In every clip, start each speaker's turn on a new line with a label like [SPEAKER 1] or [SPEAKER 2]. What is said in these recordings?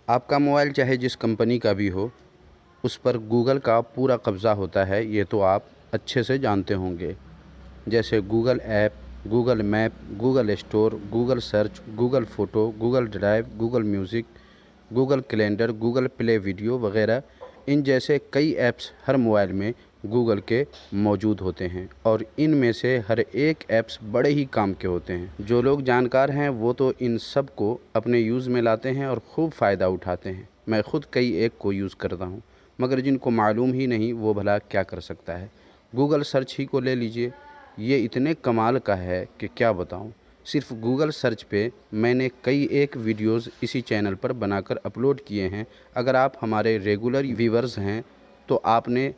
[SPEAKER 1] आपका मोबाइल चाहे जिस कंपनी का भी हो, उस पर गूगल का पूरा कब्ज़ा होता है, ये तो आप अच्छे से जानते होंगे। जैसे Google app, Google map, Google store, Google search, Google photo, Google drive, Google music, Google calendar, Google play video वगैरह। इन जैसे कई ऐप्स हर मोबाइल में गूगल के मौजूद होते हैं और इनमें से हर एक ऐप्स बड़े ही काम के होते हैं। जो लोग जानकार हैं वो तो इन सब को अपने यूज़ में लाते हैं और खूब फ़ायदा उठाते हैं। मैं ख़ुद कई ऐप को यूज़ करता हूँ, मगर जिनको मालूम ही नहीं वो भला क्या कर सकता है। गूगल सर्च ही को ले लीजिए, ये इतने कमाल का है कि क्या बताऊँ। सिर्फ गूगल सर्च पे मैंने कई एक वीडियोस इसी चैनल पर बनाकर अपलोड किए हैं। अगर आप हमारे रेगुलर व्यूअर्स हैं तो आपने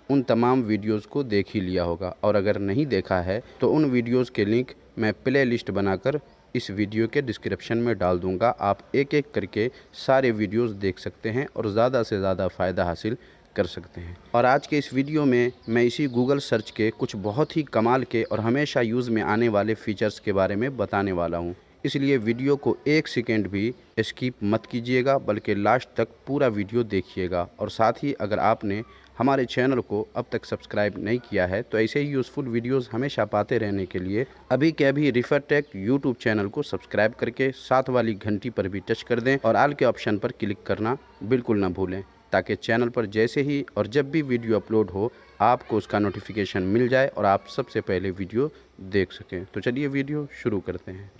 [SPEAKER 1] उन तमाम वीडियोस को देख ही लिया होगा, और अगर नहीं देखा है तो उन वीडियोस के लिंक मैं प्ले लिस्ट बनाकर इस वीडियो के डिस्क्रिप्शन में डाल दूंगा। आप एक एक करके सारे वीडियोस देख सकते हैं और ज़्यादा से ज़्यादा फ़ायदा हासिल कर सकते हैं। और आज के इस वीडियो में मैं इसी गूगल सर्च के कुछ बहुत ही कमाल के और हमेशा यूज़ में आने वाले फ़ीचर्स के बारे में बताने वाला हूँ। इसलिए वीडियो को एक सेकेंड भी स्किप मत कीजिएगा, बल्कि लास्ट तक पूरा वीडियो देखिएगा। और साथ ही अगर आपने हमारे चैनल को अब तक सब्सक्राइब नहीं किया है तो ऐसे ही यूज़फुल वीडियोस हमेशा पाते रहने के लिए अभी के अभी रिफर टेक यूट्यूब चैनल को सब्सक्राइब करके साथ वाली घंटी पर भी टच कर दें और ऑल के ऑप्शन पर क्लिक करना बिल्कुल ना भूलें, ताकि चैनल पर जैसे ही और जब भी वीडियो अपलोड हो आपको उसका नोटिफिकेशन मिल जाए और आप सबसे पहले वीडियो देख सकें। तो चलिए वीडियो शुरू करते हैं।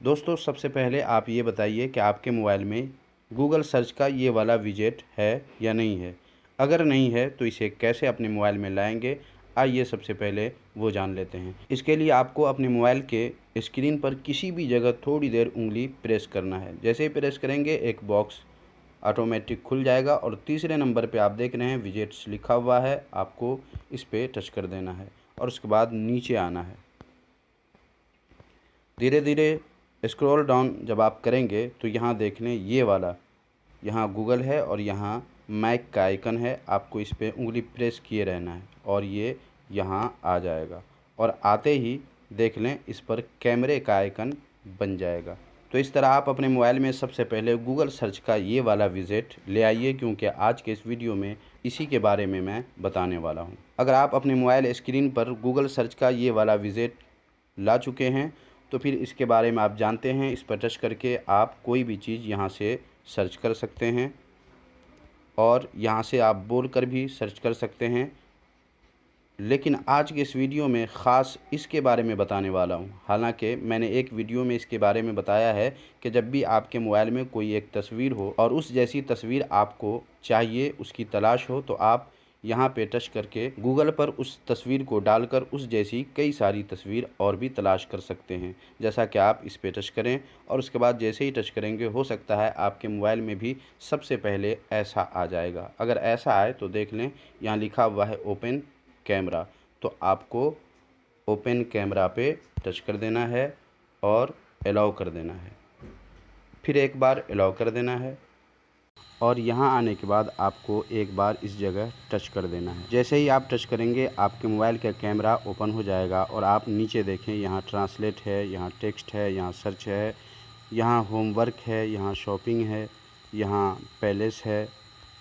[SPEAKER 1] दोस्तों, सबसे पहले आप ये बताइए कि आपके मोबाइल में गूगल सर्च का ये वाला विजेट है या नहीं है। अगर नहीं है तो इसे कैसे अपने मोबाइल में लाएंगे, आइए सबसे पहले वो जान लेते हैं। इसके लिए आपको अपने मोबाइल के स्क्रीन पर किसी भी जगह थोड़ी देर उंगली प्रेस करना है। जैसे ही प्रेस करेंगे एक बॉक्स ऑटोमेटिक खुल जाएगा और तीसरे नंबर पे आप देख रहे हैं विजेट्स लिखा हुआ है, आपको इस पर टच कर देना है और उसके बाद नीचे आना है। धीरे धीरे स्क्रॉल डाउन जब आप करेंगे तो यहाँ देख लें ये वाला, यहाँ गूगल है और यहाँ मैक का आइकन है। आपको इस पर उंगली प्रेस किए रहना है और ये यहाँ आ जाएगा और आते ही देख लें इस पर कैमरे का आइकन बन जाएगा। तो इस तरह आप अपने मोबाइल में सबसे पहले गूगल सर्च का ये वाला विजेट ले आइए, क्योंकि आज के इस वीडियो में इसी के बारे में मैं बताने वाला हूँ। अगर आप अपने मोबाइल स्क्रीन पर गूगल सर्च का ये वाला विजेट ला चुके हैं तो फिर इसके बारे में आप जानते हैं। इस पर टच करके आप कोई भी चीज़ यहाँ से सर्च कर सकते हैं और यहाँ से आप बोल कर भी सर्च कर सकते हैं। लेकिन आज के इस वीडियो में ख़ास इसके बारे में बताने वाला हूँ। हालांकि मैंने एक वीडियो में इसके बारे में बताया है कि जब भी आपके मोबाइल में कोई एक तस्वीर हो और उस जैसी तस्वीर आपको चाहिए, उसकी तलाश हो, तो आप यहाँ पे टच करके गूगल पर उस तस्वीर को डालकर उस जैसी कई सारी तस्वीर और भी तलाश कर सकते हैं। जैसा कि आप इस पे टच करें और उसके बाद जैसे ही टच करेंगे हो सकता है आपके मोबाइल में भी सबसे पहले ऐसा आ जाएगा। अगर ऐसा आए तो देख लें यहाँ लिखा हुआ है ओपन कैमरा, तो आपको ओपन कैमरा पे टच कर देना है और अलाउ कर देना है। फिर एक बार अलाउ कर देना है और यहाँ आने के बाद आपको एक बार इस जगह टच कर देना है। जैसे ही आप टच करेंगे आपके मोबाइल का कैमरा ओपन हो जाएगा और आप नीचे देखें यहाँ ट्रांसलेट है, यहाँ टेक्स्ट है, यहाँ सर्च है, यहाँ होमवर्क है, यहाँ शॉपिंग है, यहाँ पैलेस है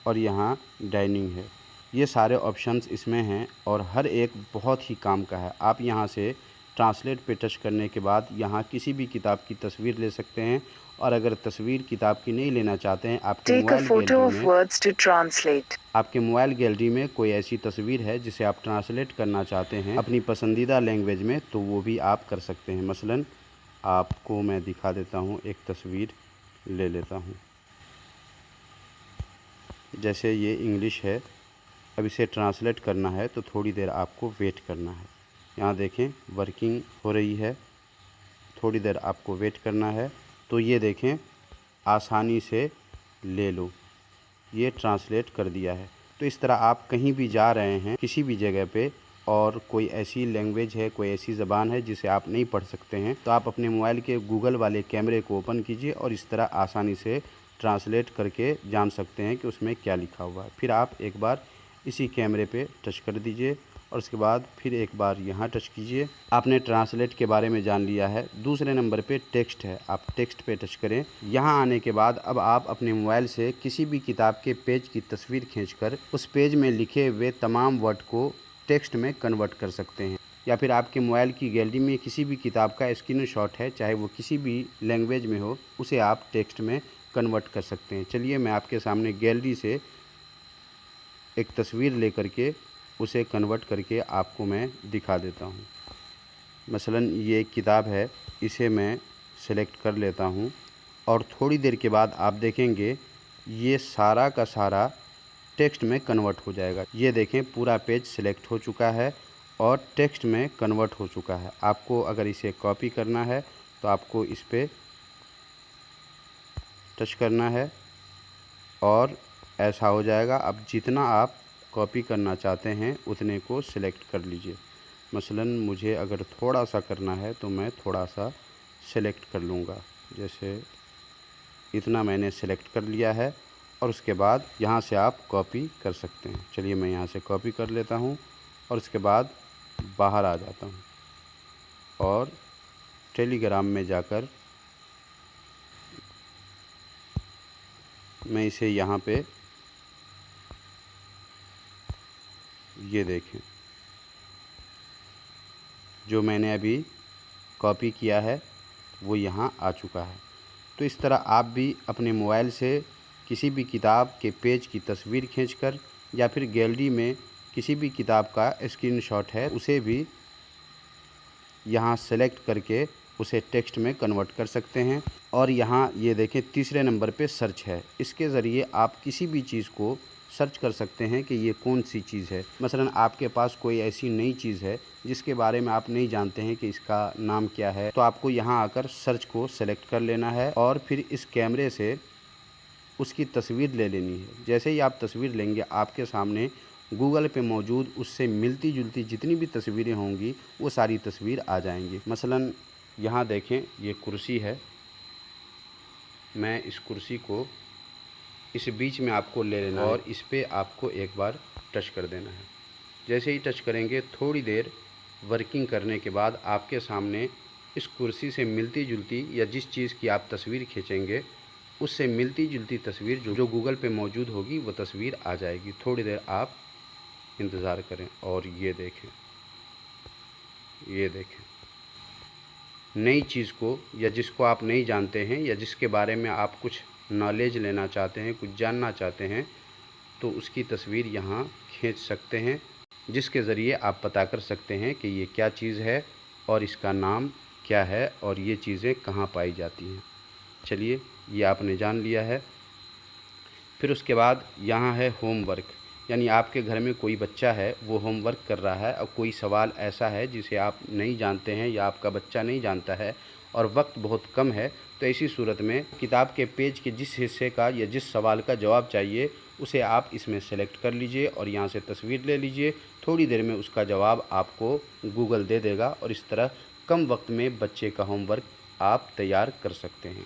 [SPEAKER 1] और यहाँ डाइनिंग है। ये सारे ऑप्शंस इसमें हैं और हर एक बहुत ही काम का है। आप यहाँ से ट्रांसलेट पे टच करने के बाद यहाँ किसी भी किताब की तस्वीर ले सकते हैं, और अगर तस्वीर किताब की नहीं लेना चाहते हैं, आपके मोबाइल गैलरी में कोई ऐसी तस्वीर है जिसे आप ट्रांसलेट करना चाहते हैं अपनी पसंदीदा लैंग्वेज में, तो वो भी आप कर सकते हैं। मसलन आपको मैं दिखा देता हूँ, एक तस्वीर ले लेता हूँ। जैसे ये इंग्लिश है, अब इसे ट्रांसलेट करना है तो थोड़ी देर आपको वेट करना है। यहाँ देखें वर्किंग हो रही है, थोड़ी देर आपको वेट करना है। तो ये देखें आसानी से ले लो, ये ट्रांसलेट कर दिया है। तो इस तरह आप कहीं भी जा रहे हैं किसी भी जगह पे और कोई ऐसी लैंग्वेज है, कोई ऐसी ज़बान है जिसे आप नहीं पढ़ सकते हैं, तो आप अपने मोबाइल के गूगल वाले कैमरे को ओपन कीजिए और इस तरह आसानी से ट्रांसलेट करके जान सकते हैं कि उसमें क्या लिखा हुआ है। फिर आप एक बार इसी कैमरे पे टच कर दीजिए और उसके बाद फिर एक बार यहाँ टच कीजिए। आपने ट्रांसलेट के बारे में जान लिया है। दूसरे नंबर पे टेक्स्ट है, आप टेक्स्ट पे टच करें। यहाँ आने के बाद अब आप अपने मोबाइल से किसी भी किताब के पेज की तस्वीर खींचकर उस पेज में लिखे हुए तमाम वर्ड को टेक्स्ट में कन्वर्ट कर सकते हैं। या फिर आपके मोबाइल की गैलरी में किसी भी किताब का स्क्रीनशॉट है, चाहे वो किसी भी लैंग्वेज में हो, उसे आप टेक्स्ट में कन्वर्ट कर सकते हैं। चलिए मैं आपके सामने गैलरी से एक तस्वीर लेकर के उसे कन्वर्ट करके आपको मैं दिखा देता हूँ। मसलन ये एक किताब है, इसे मैं सेलेक्ट कर लेता हूँ और थोड़ी देर के बाद आप देखेंगे ये सारा का सारा टेक्स्ट में कन्वर्ट हो जाएगा। ये देखें पूरा पेज सेलेक्ट हो चुका है और टेक्स्ट में कन्वर्ट हो चुका है। आपको अगर इसे कॉपी करना है तो आपको इस पर टच करना है और ऐसा हो जाएगा। अब जितना आप कॉपी करना चाहते हैं उतने को सिलेक्ट कर लीजिए। मसलन मुझे अगर थोड़ा सा करना है तो मैं थोड़ा सा सिलेक्ट कर लूँगा, जैसे इतना मैंने सिलेक्ट कर लिया है और उसके बाद यहाँ से आप कॉपी कर सकते हैं। चलिए मैं यहाँ से कॉपी कर लेता हूँ और उसके बाद बाहर आ जाता हूँ और टेलीग्राम में जाकर मैं इसे यहाँ पे ये देखें जो मैंने अभी कॉपी किया है वो यहाँ आ चुका है। तो इस तरह आप भी अपने मोबाइल से किसी भी किताब के पेज की तस्वीर खींचकर या फिर गैलरी में किसी भी किताब का स्क्रीनशॉट है उसे भी यहाँ सेलेक्ट करके उसे टेक्स्ट में कन्वर्ट कर सकते हैं। और यहाँ ये देखें तीसरे नंबर पे सर्च है, इसके ज़रिए आप किसी भी चीज़ को सर्च कर सकते हैं कि ये कौन सी चीज़ है। मसलन आपके पास कोई ऐसी नई चीज़ है जिसके बारे में आप नहीं जानते हैं कि इसका नाम क्या है, तो आपको यहाँ आकर सर्च को सेलेक्ट कर लेना है और फिर इस कैमरे से उसकी तस्वीर ले लेनी है। जैसे ही आप तस्वीर लेंगे आपके सामने गूगल पे मौजूद उससे मिलती जुलती जितनी भी तस्वीरें होंगी वो सारी तस्वीर आ जाएंगी। मसलन यहाँ देखें ये कुर्सी है, मैं इस कुर्सी को इस बीच में आपको ले लेना और इस पे आपको एक बार टच कर देना है। जैसे ही टच करेंगे थोड़ी देर वर्किंग करने के बाद आपके सामने इस कुर्सी से मिलती जुलती या जिस चीज़ की आप तस्वीर खींचेंगे उससे मिलती जुलती तस्वीर जो गूगल पे मौजूद होगी वो तस्वीर आ जाएगी। थोड़ी देर आप इंतज़ार करें और ये देखें नई चीज़ को या जिसको आप नहीं जानते हैं या जिसके बारे में आप कुछ नॉलेज लेना चाहते हैं, कुछ जानना चाहते हैं, तो उसकी तस्वीर यहाँ खींच सकते हैं, जिसके ज़रिए आप पता कर सकते हैं कि ये क्या चीज़ है और इसका नाम क्या है और ये चीज़ें कहाँ पाई जाती हैं। चलिए ये आपने जान लिया है। फिर उसके बाद यहाँ है होमवर्क, यानी आपके घर में कोई बच्चा है वो होमवर्क कर रहा है और कोई सवाल ऐसा है जिसे आप नहीं जानते हैं या आपका बच्चा नहीं जानता है और वक्त बहुत कम है, तो ऐसी सूरत में किताब के पेज के जिस हिस्से का या जिस सवाल का जवाब चाहिए उसे आप इसमें सेलेक्ट कर लीजिए और यहाँ से तस्वीर ले लीजिए। थोड़ी देर में उसका जवाब आपको गूगल दे देगा और इस तरह कम वक्त में बच्चे का होमवर्क आप तैयार कर सकते हैं।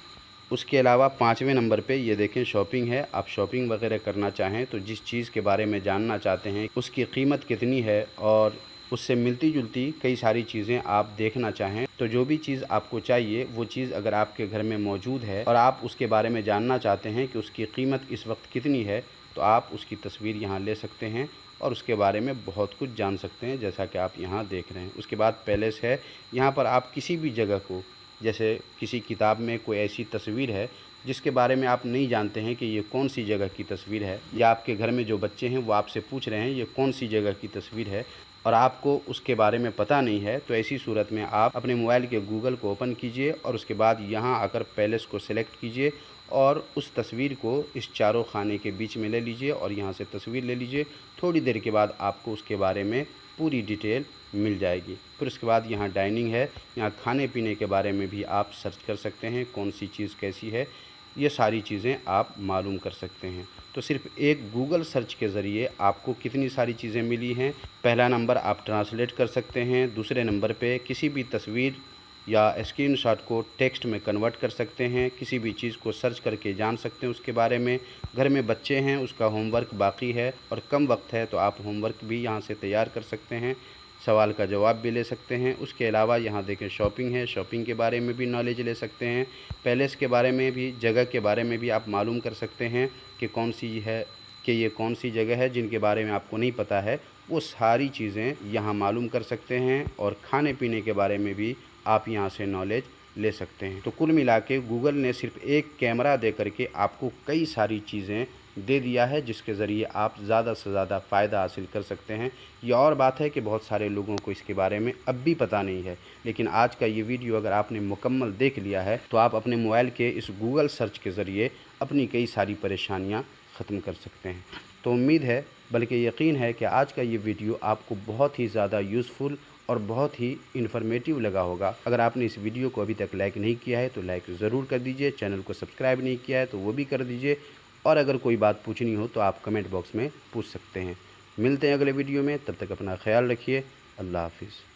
[SPEAKER 1] उसके अलावा 5वें नंबर पे ये देखें शॉपिंग है। आप शॉपिंग वगैरह करना चाहें तो जिस चीज़ के बारे में जानना चाहते हैं उसकी कीमत कितनी है और उससे मिलती जुलती कई सारी चीज़ें आप देखना चाहें, तो जो भी चीज़ आपको चाहिए वो चीज़ अगर आपके घर में मौजूद है और आप उसके बारे में जानना चाहते हैं कि उसकी कीमत इस वक्त कितनी है, तो आप उसकी तस्वीर यहाँ ले सकते हैं और उसके बारे में बहुत कुछ जान सकते हैं, जैसा कि आप यहाँ देख रहे हैं। उसके बाद पैलेस है, यहाँ पर आप किसी भी जगह को, जैसे किसी किताब में कोई ऐसी तस्वीर है जिसके बारे में आप नहीं जानते हैं कि ये कौन सी जगह की तस्वीर है, या आपके घर में जो बच्चे हैं वो आपसे पूछ रहे हैं ये कौन सी जगह की तस्वीर है और आपको उसके बारे में पता नहीं है, तो ऐसी सूरत में आप अपने मोबाइल के गूगल को ओपन कीजिए और उसके बाद यहाँ आकर पैलेस को सिलेक्ट कीजिए और उस तस्वीर को इस चारों खाने के बीच में ले लीजिए और यहाँ से तस्वीर ले लीजिए। थोड़ी देर के बाद आपको उसके बारे में पूरी डिटेल मिल जाएगी। फिर उसके बाद यहाँ डाइनिंग है, यहाँ खाने पीने के बारे में भी आप सर्च कर सकते हैं, कौन सी चीज़ कैसी है, ये सारी चीज़ें आप मालूम कर सकते हैं। तो सिर्फ एक गूगल सर्च के ज़रिए आपको कितनी सारी चीज़ें मिली हैं। पहला नंबर आप ट्रांसलेट कर सकते हैं, दूसरे नंबर पे किसी भी तस्वीर या स्क्रीनशॉट को टेक्स्ट में कन्वर्ट कर सकते हैं, किसी भी चीज़ को सर्च करके जान सकते हैं उसके बारे में। घर में बच्चे हैं, उसका होमवर्क बाकी है और कम वक्त है तो आप होमवर्क भी यहाँ से तैयार कर सकते हैं, सवाल का जवाब भी ले सकते हैं। उसके अलावा यहाँ देखें शॉपिंग है, शॉपिंग के बारे में भी नॉलेज ले सकते हैं। पैलेस के बारे में भी, जगह के बारे में भी आप मालूम कर सकते हैं कि कौन सी है, कि ये कौन सी जगह है। जिनके बारे में आपको नहीं पता है वो सारी चीज़ें यहाँ मालूम कर सकते हैं। और खाने पीने के बारे में भी आप यहाँ से नॉलेज ले सकते हैं। तो कुल मिला के गूगल ने सिर्फ एक कैमरा दे करके आपको कई सारी चीज़ें दे दिया है, जिसके ज़रिए आप ज़्यादा से ज़्यादा फ़ायदा हासिल कर सकते हैं। ये और बात है कि बहुत सारे लोगों को इसके बारे में अब भी पता नहीं है, लेकिन आज का ये वीडियो अगर आपने मुकम्मल देख लिया है तो आप अपने मोबाइल के इस गूगल सर्च के ज़रिए अपनी कई सारी परेशानियाँ ख़त्म कर सकते हैं। तो उम्मीद है, बल्कि यकीन है कि आज का ये वीडियो आपको बहुत ही ज़्यादा यूज़फुल और बहुत ही इन्फॉर्मेटिव लगा होगा। अगर आपने इस वीडियो को अभी तक लाइक नहीं किया है तो लाइक ज़रूर कर दीजिए, चैनल को सब्सक्राइब नहीं किया है तो वो भी कर दीजिए, और अगर कोई बात पूछनी हो तो आप कमेंट बॉक्स में पूछ सकते हैं। मिलते हैं अगले वीडियो में, तब तक अपना ख्याल रखिए। अल्लाह हाफ़िज़।